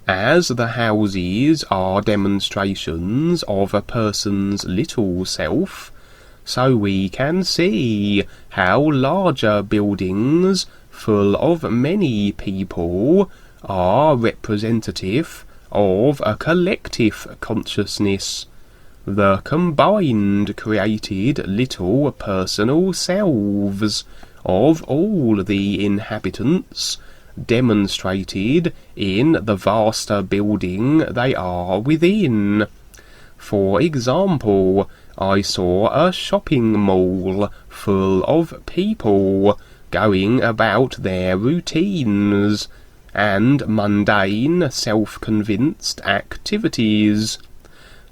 As the houses are demonstrations of a person's little self, so we can see how larger buildings full of many people are representative of a collective consciousness, the combined created little personal selves of all the inhabitants, demonstrated in the vaster building they are within. For example, I saw a shopping mall full of people going about their routines and mundane, self-convinced activities.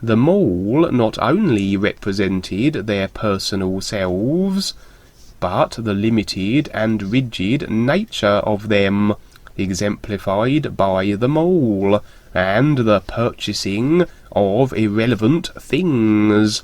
The mall not only represented their personal selves, but the limited and rigid nature of them, exemplified by the mall, and the purchasing of irrelevant things.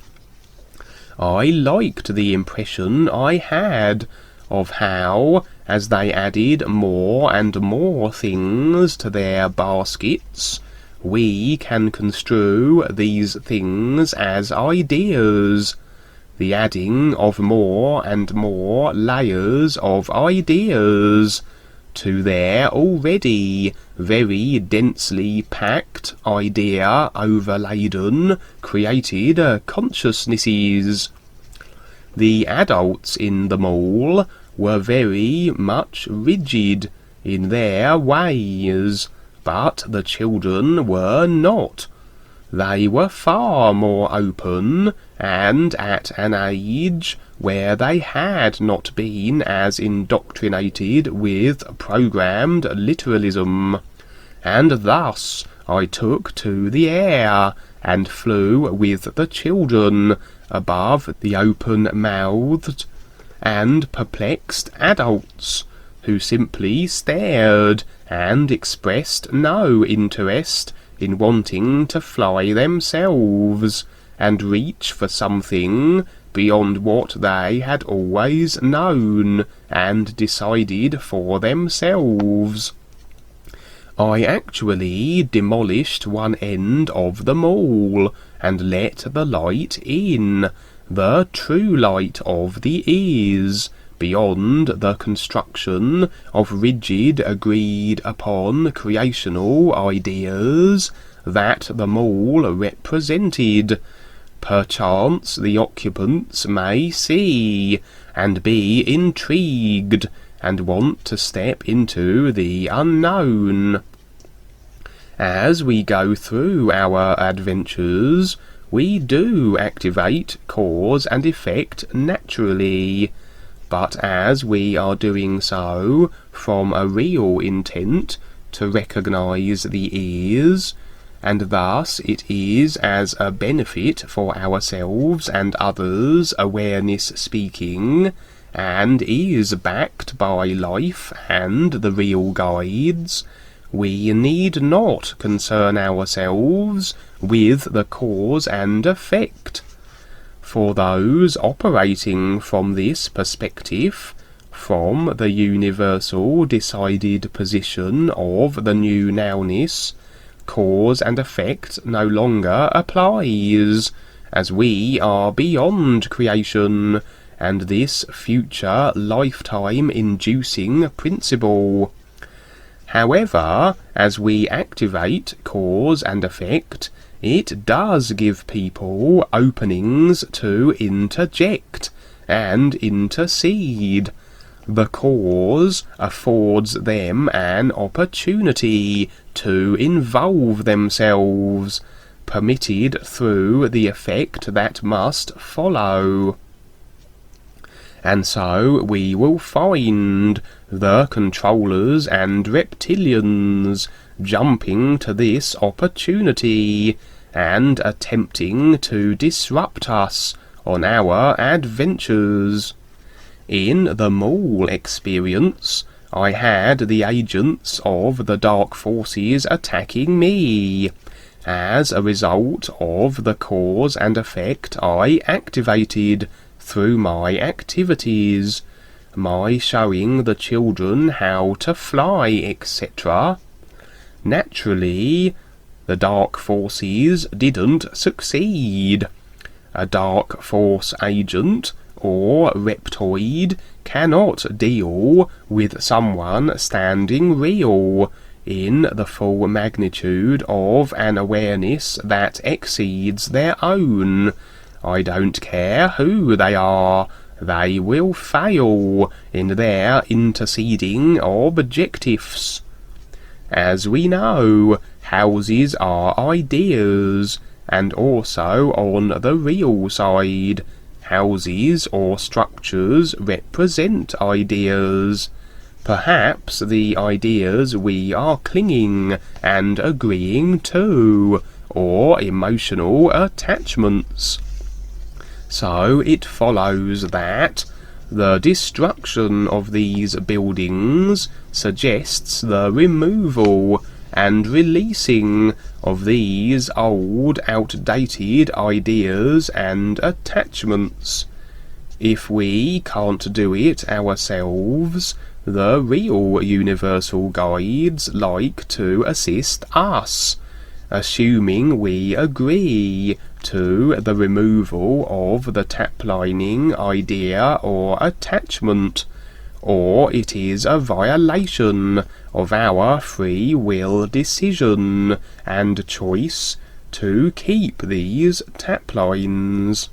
I liked the impression I had of how, as they added more and more things to their baskets, we can construe these things as ideas, the adding of more and more layers of ideas to their already very densely packed, idea overladen, created consciousnesses. The adults in the mall were very much rigid in their ways, but the children were not. They were far more open, and at an age where they had not been as indoctrinated with programmed literalism. And thus I took to the air, and flew with the children above the open-mouthed and perplexed adults, who simply stared and expressed no interest in wanting to fly themselves, and reach for something beyond what they had always known and decided for themselves. I actually demolished one end of the mall, and let the light in, the true light of the ears, beyond the construction of rigid agreed upon creational ideas that the mall represented. Perchance the occupants may see, and be intrigued, and want to step into the unknown. As we go through our adventures, we do activate cause and effect naturally, but as we are doing so from a real intent to recognize the ears, and thus it is as a benefit for ourselves and others, awareness speaking, and is backed by life and the real guides, we need not concern ourselves with the cause and effect. For those operating from this perspective, from the universal decided position of the new nowness, cause and effect no longer applies, as we are beyond creation and this future lifetime inducing principle. However, as we activate cause and effect, it does give people openings to interject and intercede. The cause affords them an opportunity to involve themselves, permitted through the effect that must follow. And so we will find the controllers and reptilians jumping to this opportunity and attempting to disrupt us on our adventures. In the mall experience, I had the agents of the dark forces attacking me, as a result of the cause and effect I activated through my activities, my showing the children how to fly, etc. Naturally, the dark forces didn't succeed. A dark force agent or reptoid cannot deal with someone standing real in the full magnitude of an awareness that exceeds their own. I don't care who they are, they will fail in their interceding objectives. As we know, houses are ideas, and also on the real side, houses or structures represent ideas. Perhaps the ideas we are clinging and agreeing to, or emotional attachments. So it follows that the destruction of these buildings suggests the removal and releasing of these old, outdated ideas and attachments. If we can't do it ourselves, the real universal guides like to assist us, assuming we agree to the removal of the taplining idea or attachment, or it is a violation of our free will decision and choice to keep these taplines.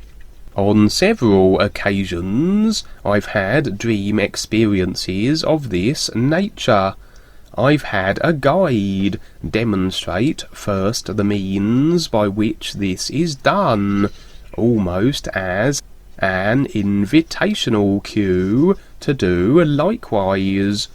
On several occasions I've had dream experiences of this nature. I've had a guide demonstrate first the means by which this is done, almost as an invitational cue to do likewise.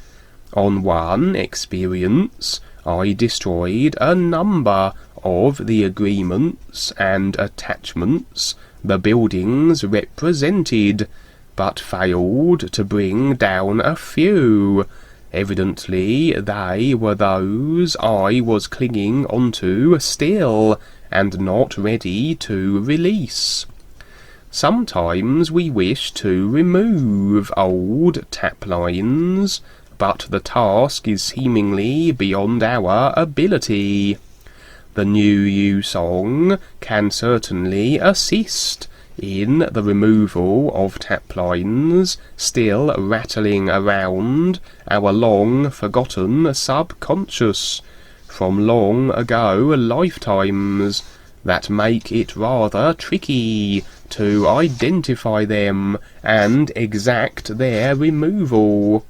On one experience, I destroyed a number of the agreements and attachments the buildings represented, but failed to bring down a few. Evidently they were those I was clinging onto still, and not ready to release. Sometimes we wish to remove old taplines, but the task is seemingly beyond our ability. The New You song can certainly assist in the removal of taplines still rattling around our long-forgotten subconscious from long ago lifetimes that make it rather tricky to identify them and exact their removal.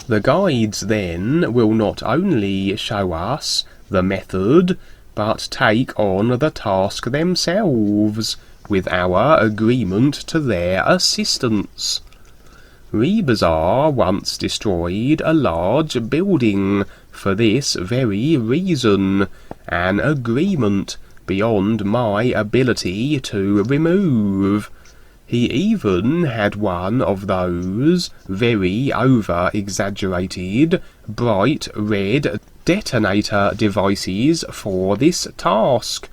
The guides then will not only show us the method, but take on the task themselves, with our agreement to their assistance. Rebazar once destroyed a large building for this very reason, an agreement beyond my ability to remove. He even had one of those very over-exaggerated, bright red detonator devices for this task,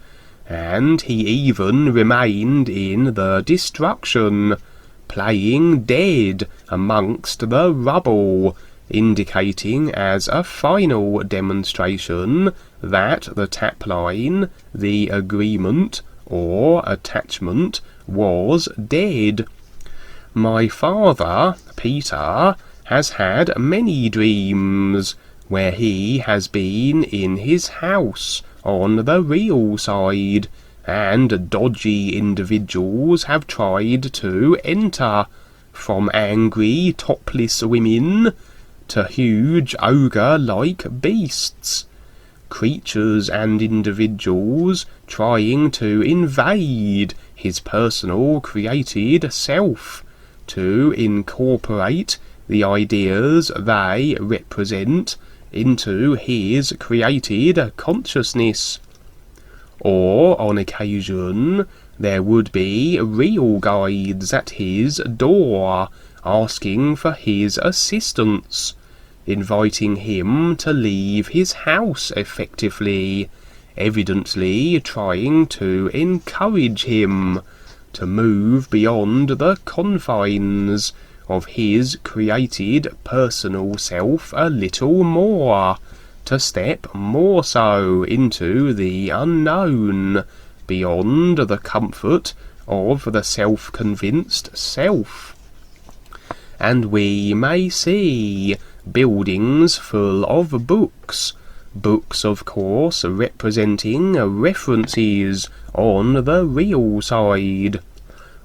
and he even remained in the destruction, playing dead amongst the rubble, indicating as a final demonstration that the tapline, the agreement or attachment, was dead. My father, Peter, has had many dreams where he has been in his house on the real side, and dodgy individuals have tried to enter, from angry topless women to huge ogre-like beasts, creatures and individuals trying to invade his personal created self, to incorporate the ideas they represent into his created consciousness. Or, on occasion, there would be real guides at his door, asking for his assistance, inviting him to leave his house effectively, evidently trying to encourage him to move beyond the confines of his created personal self a little more, to step more so into the unknown, beyond the comfort of the self-convinced self. And we may see buildings full of books, books of course representing references on the real side.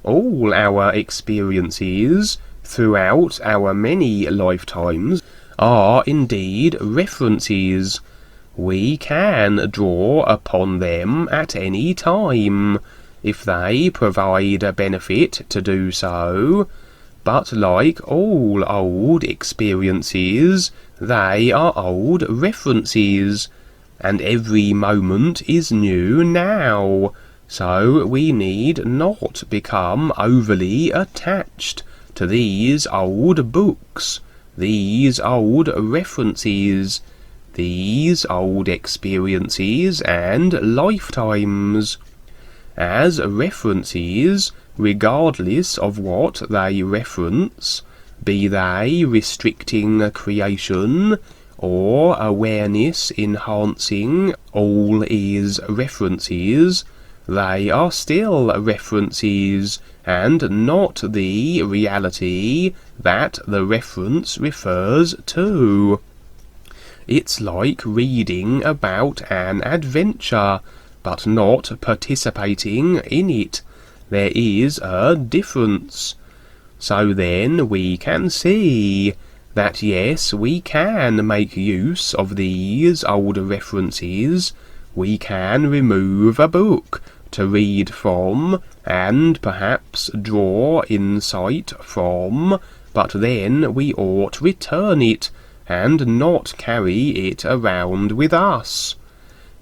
All our experiences throughout our many lifetimes are indeed references. We can draw upon them at any time, if they provide a benefit to do so, but like all old experiences, they are old references, and every moment is new now, so we need not become overly attached to these old books, these old references, these old experiences and lifetimes. As references, regardless of what they reference, be they restricting creation or awareness enhancing, all is references, they are still references and not the reality that the reference refers to. It's like reading about an adventure, but not participating in it. There is a difference. So then we can see that yes, we can make use of these old references. We can remove a book to read from and perhaps draw insight from, but then we ought return it and not carry it around with us.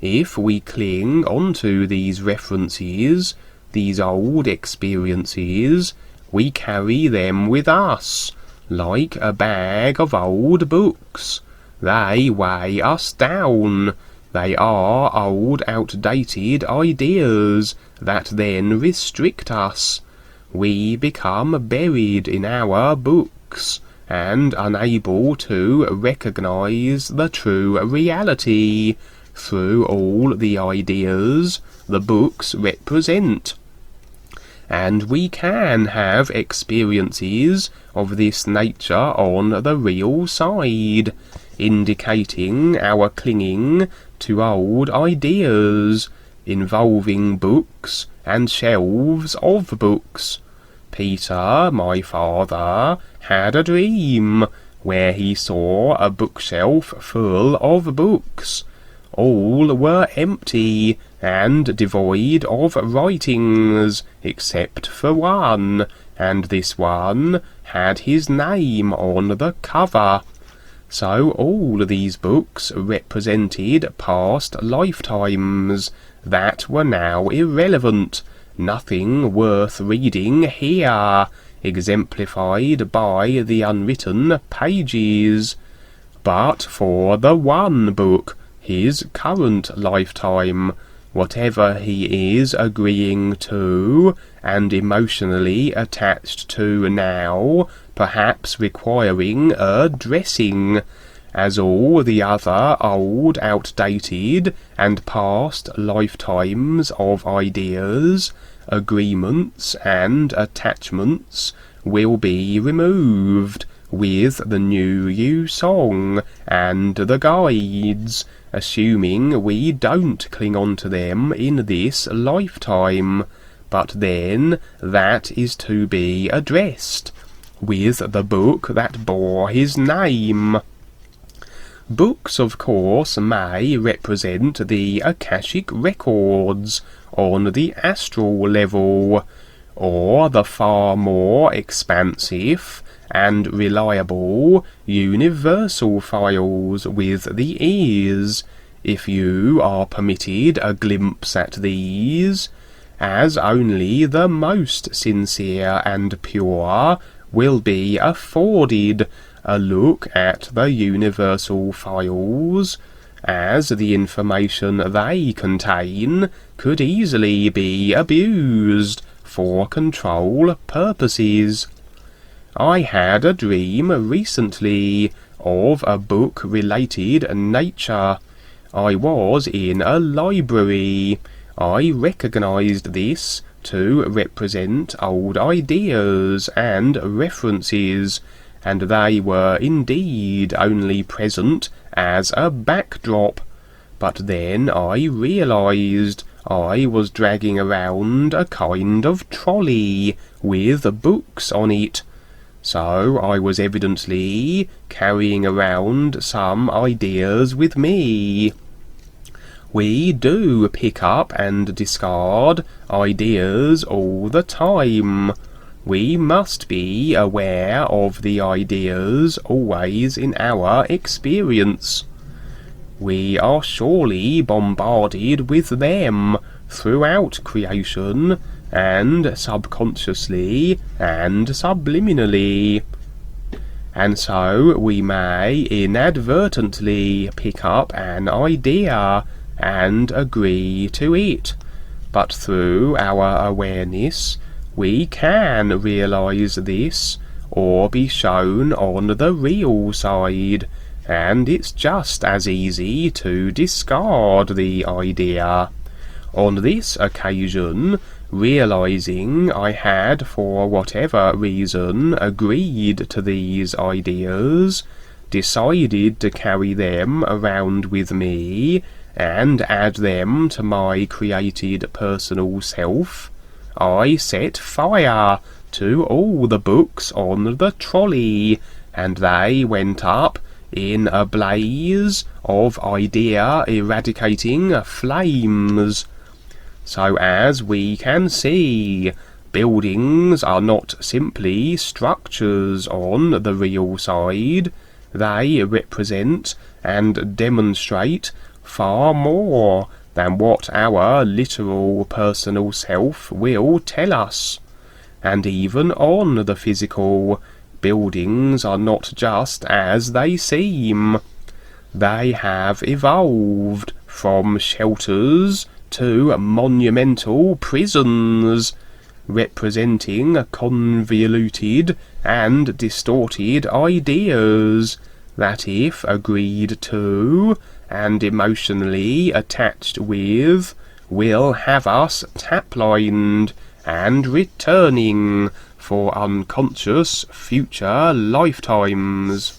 If we cling onto these references, these old experiences, we carry them with us, like a bag of old books. They weigh us down. They are old, outdated ideas that then restrict us. We become buried in our books, and unable to recognize the true reality through all the ideas the books represent. And we can have experiences of this nature on the real side, indicating our clinging to old ideas, involving books and shelves of books. Peter, my father, had a dream where he saw a bookshelf full of books. All were empty and devoid of writings, except for one, and this one had his name on the cover. So all these books represented past lifetimes that were now irrelevant, nothing worth reading here, exemplified by the unwritten pages. But for the one book, his current lifetime, whatever he is agreeing to and emotionally attached to now, perhaps requiring a dressing, as all the other old, outdated and past lifetimes of ideas, agreements and attachments will be removed with the new you song and the guides, assuming we don't cling on to them in this lifetime, but then that is to be addressed with the book that bore his name. Books, of course, may represent the Akashic records on the astral level, or the far more expansive and reliable universal files with the ears, if you are permitted a glimpse at these, as only the most sincere and pure will be afforded a look at the universal files, as the information they contain could easily be abused for control purposes. I had a dream recently of a book-related nature. I was in a library. I recognized this to represent old ideas and references, and they were indeed only present as a backdrop. But then I realized I was dragging around a kind of trolley with books on it. So I was evidently carrying around some ideas with me. We do pick up and discard ideas all the time. We must be aware of the ideas always in our experience. We are surely bombarded with them throughout creation, and subconsciously and subliminally. And so we may inadvertently pick up an idea and agree to it, but through our awareness we can realize this, or be shown on the real side, and it's just as easy to discard the idea. On this occasion, realizing I had for whatever reason agreed to these ideas, decided to carry them around with me and add them to my created personal self, I set fire to all the books on the trolley, and they went up in a blaze of idea-eradicating flames. So as we can see, buildings are not simply structures on the real side. They represent and demonstrate far more than what our literal personal self will tell us. And even on the physical, buildings are not just as they seem. They have evolved from shelters to monumental prisons, representing convoluted and distorted ideas that, if agreed to and emotionally attached with, will have us tap-lined and returning for unconscious future lifetimes.